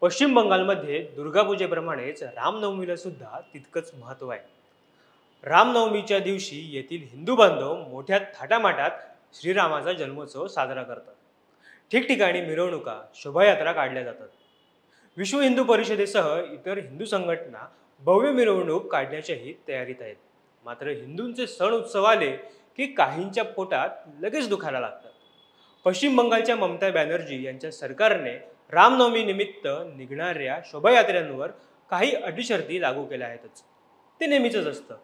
पश्चिम बंगालमध्ये दुर्गापूजेप्रमाणेच रामनवमीला सुद्धा तितकंच महत्त्व आहे। रामनवमीच्या दिवशी येथील हिंदू बांधव मोठ्या थाटामाटात श्रीरामाचा जन्मोत्सव साजरा करतात। ठिकठिकाणी मिरवणुका, शोभायात्रा काढल्या जातात। विश्व हिंदू परिषदेसह इतर हिंदू संघटना भव्य मिरवणूक काढण्याच्याही तयारीत आहेत। मात्र हिंदूंचे सण उत्सव आले की काहींच्या पोटात लगेच दुखायला लागतात। पश्चिम बंगालच्या ममता बॅनर्जी यांच्या सरकारने रामनवमी निमित्त निघणाऱ्या शोभायात्रेंवर काही अटी लागू केल्या आहेतच। ते नेहमीच असतं।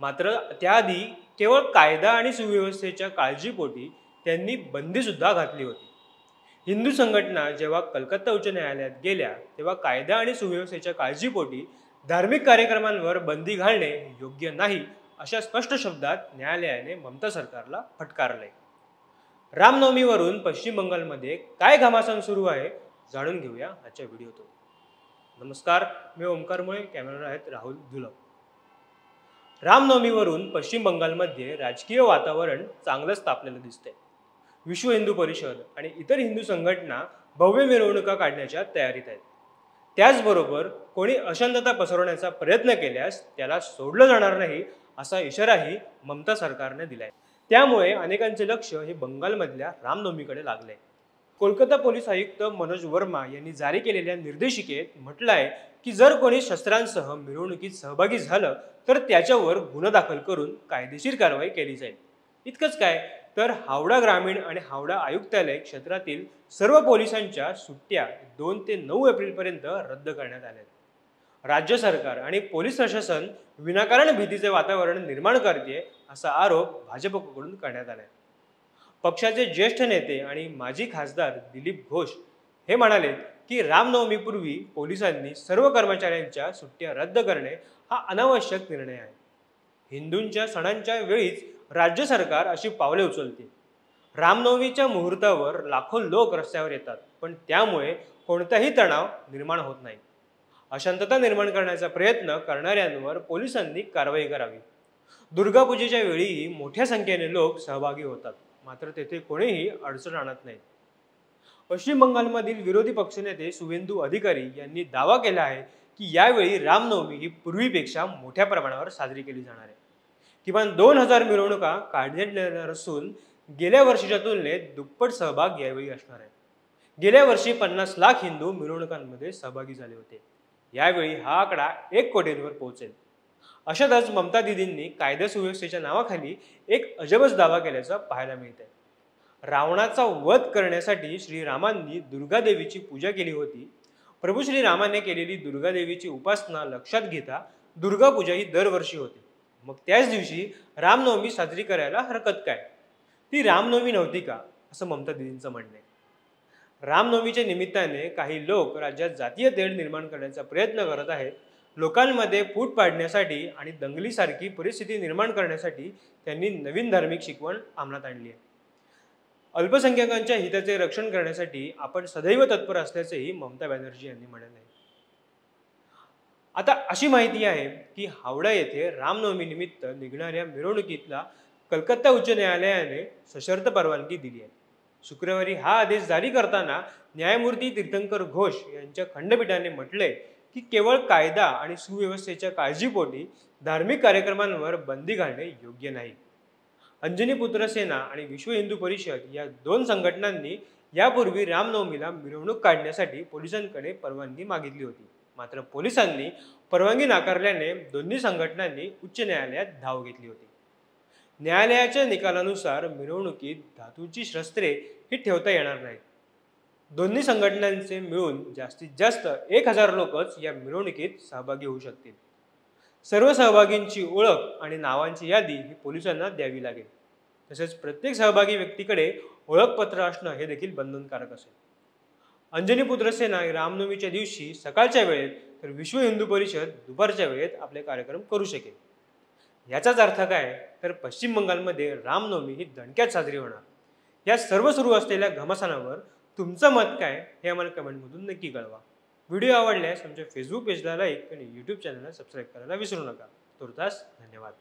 मात्र त्याआधी केवळ कायदा आणि सुव्यवस्थेच्या काळजीपोटी त्यांनी बंदी सुद्धा घातली होती। हिंदू संघटना जेव्हा कलकत्ता उच्च न्यायालयात गेल्या तेव्हा कायदा आणि सुव्यवस्थेच्या काळजीपोटी धार्मिक कार्यक्रमांवर बंदी घालणे योग्य नाही अशा स्पष्ट शब्दात न्यायालयाने ममता सरकारला फटकारले। रामनवमीवरून पश्चिम बंगालमध्ये काय घमासान सुरू आहे जाणून घेऊया आजच्या व्हिडिओतून। नमस्कार, मी ओमकार मुळे, कॅमेरावर आहेत राहुल धुलप। रामनवमीवरून पश्चिम बंगालमध्ये राजकीय वातावरण चांगलंच तापलेलं दिसतंय। विश्व हिंदू परिषद आणि इतर हिंदू संघटना भव्य मिरवणुका काढण्याच्या तयारीत आहेत। त्याचबरोबर कोणी अशांतता पसरवण्याचा प्रयत्न केल्यास त्याला सोडलं जाणार नाही असा इशाराही ममता सरकारने दिलाय। त्यामुळे अनेकांचे लक्ष हे बंगालमधल्या रामनवमीकडे लागले। कोलकाता पोलीस आयुक्त मनोज वर्मा यांनी जारी केलेल्या निर्देशिकेत म्हटलंय की जर कोणी शस्त्रांसह मिरवणुकीत सहभागी झालं तर त्याच्यावर गुन्हा दाखल करून कायदेशीर कारवाई केली जाईल। इतकंच काय तर हावडा ग्रामीण आणि हावडा आयुक्तालय क्षेत्रातील सर्व पोलिसांच्या सुट्ट्या 2 ते 9 एप्रिलपर्यंत रद्द करण्यात आल्या। राज्य सरकार आणि पोलीस प्रशासन विनाकारण भीतीचे वातावरण निर्माण करते असा आरोप भाजपकडून करण्यात आलाय। पक्षाचे ज्येष्ठ नेते आणि माजी खासदार दिलीप घोष हे म्हणाले की रामनवमीपूर्वी पोलिसांनी सर्व कर्मचाऱ्यांच्या सुट्ट्या रद्द करणे हा अनावश्यक निर्णय आहे। हिंदूंच्या सणांच्या वेळीच राज्य सरकार अशी पावले उचलते। रामनवमीच्या मुहूर्तावर लाखो लोक रस्त्यावर येतात, पण त्यामुळे कोणताही तणाव निर्माण होत नाही। अशांतता निर्माण करण्याचा प्रयत्न करणाऱ्यांवर पोलिसांनी कारवाई करावी। दुर्गापूजेच्या वेळीही मोठ्या संख्येने लोक सहभागी होतात, मात्र तेथे कोणीही अडचण आणत नाही। पश्चिम बंगालमधील विरोधी पक्षनेते शुवेंदू अधिकारी यांनी दावा केला आहे की यावेळी रामनवमी ही पूर्वीपेक्षा मोठ्या प्रमाणावर साजरी केली जाणार आहे। किमान 2000 मिरवणुका काढण्यात येणार असून गेल्या वर्षीच्या तुलनेत दुप्पट सहभाग यावेळी असणार आहे। गेल्या वर्षी 50 लाख हिंदू मिरवणुकांमध्ये सहभागी झाले होते। यावेळी हा आकडा 1 कोटींवर पोहोचेल। अशातच ममता दीदींनी कायदा सुव्यवस्थेच्या नावाखाली एक अजबच दावा केल्याचं पाहायला मिळतंय। रावणाचा वध करण्यासाठी श्रीरामांनी दुर्गादेवीची पूजा केली होती। प्रभू श्रीरामाने केलेली दुर्गादेवीची उपासना लक्षात घेता दुर्गा पूजा ही दरवर्षी होते। मग त्याच दिवशी रामनवमी साजरी करायला हरकत काय? ती रामनवमी नव्हती का, असं ममता दीदींचं म्हणणं आहे। रामनवमीच्या निमित्ताने काही लोक राज्यात जातीय तेढ निर्माण करण्याचा प्रयत्न करत आहेत। लोकांमध्ये फूट पाडण्यासाठी आणि दंगलीसारखी परिस्थिती निर्माण करण्यासाठी त्यांनी नवीन धार्मिक शिकवण अंमलात आणली आहे। अल्पसंख्याकांच्या हिताचे रक्षण करण्यासाठी आपण सदैव तत्पर असल्याचेही ममता बॅनर्जी यांनी म्हटले आहे। आता अशी माहिती आहे की हावडा येथे रामनवमी निमित्त निघणाऱ्या मिरवणुकीला कलकत्ता उच्च न्यायालयाने सशर्त परवानगी दिली आहे। शुक्रवारी हा आदेश जारी करताना न्यायमूर्ती तीर्थंकर घोष यांच्या खंडपीठाने म्हटले की केवळ कायदा आणि सुव्यवस्थेच्या काळजीपोटी धार्मिक कार्यक्रमांवर बंदी घालणे योग्य नाही। अंजनी पुत्र सेना आणि विश्व हिंदू परिषद या 2 संघटनांनी यापूर्वी रामनवमीला मिरवणूक काढण्यासाठी पोलिसांकडे परवानगी मागितली होती। मात्र पोलिसांनी परवानगी नाकारल्याने दोन्ही संघटनांनी उच्च न्यायालयात धाव घेतली होती। न्यायालयाच्या निकालानुसार मिरवणुकीत धातूची शस्त्रे ही ठेवता येणार नाहीत। दोन्ही संघटनांचे मिळून जास्तीत जास्त 1000 लोकच या मिरवणुकीत सहभागी होऊ शकतील। सर्व सहभागींची ओळख आणि नावांची यादी ही पोलिसांना द्यावी लागेल। तसेच प्रत्येक सहभागी व्यक्तीकडे ओळखपत्र असणं हे देखील बंधनकारक असेल। अंजनी पुत्र सेना रामनवमीच्या दिवशी सकाळच्या वेळेत तर विश्व हिंदू परिषद दुपारच्या वेळेत आपले कार्यक्रम करू शकेल। याचाच अर्थ काय तर पश्चिम बंगालमध्ये रामनवमी ही दणक्यात साजरी होणार। या सर्व सुरू असलेल्या घमासानावर तुमचं मत काय हे आम्हाला कमेंटमधून नक्की कळवा। व्हिडिओ आवडल्यास आमच्या फेसबुक पेजला लाईक आणि यूट्यूब चॅनलला सबस्क्राईब करायला विसरू नका। तुर्तास धन्यवाद।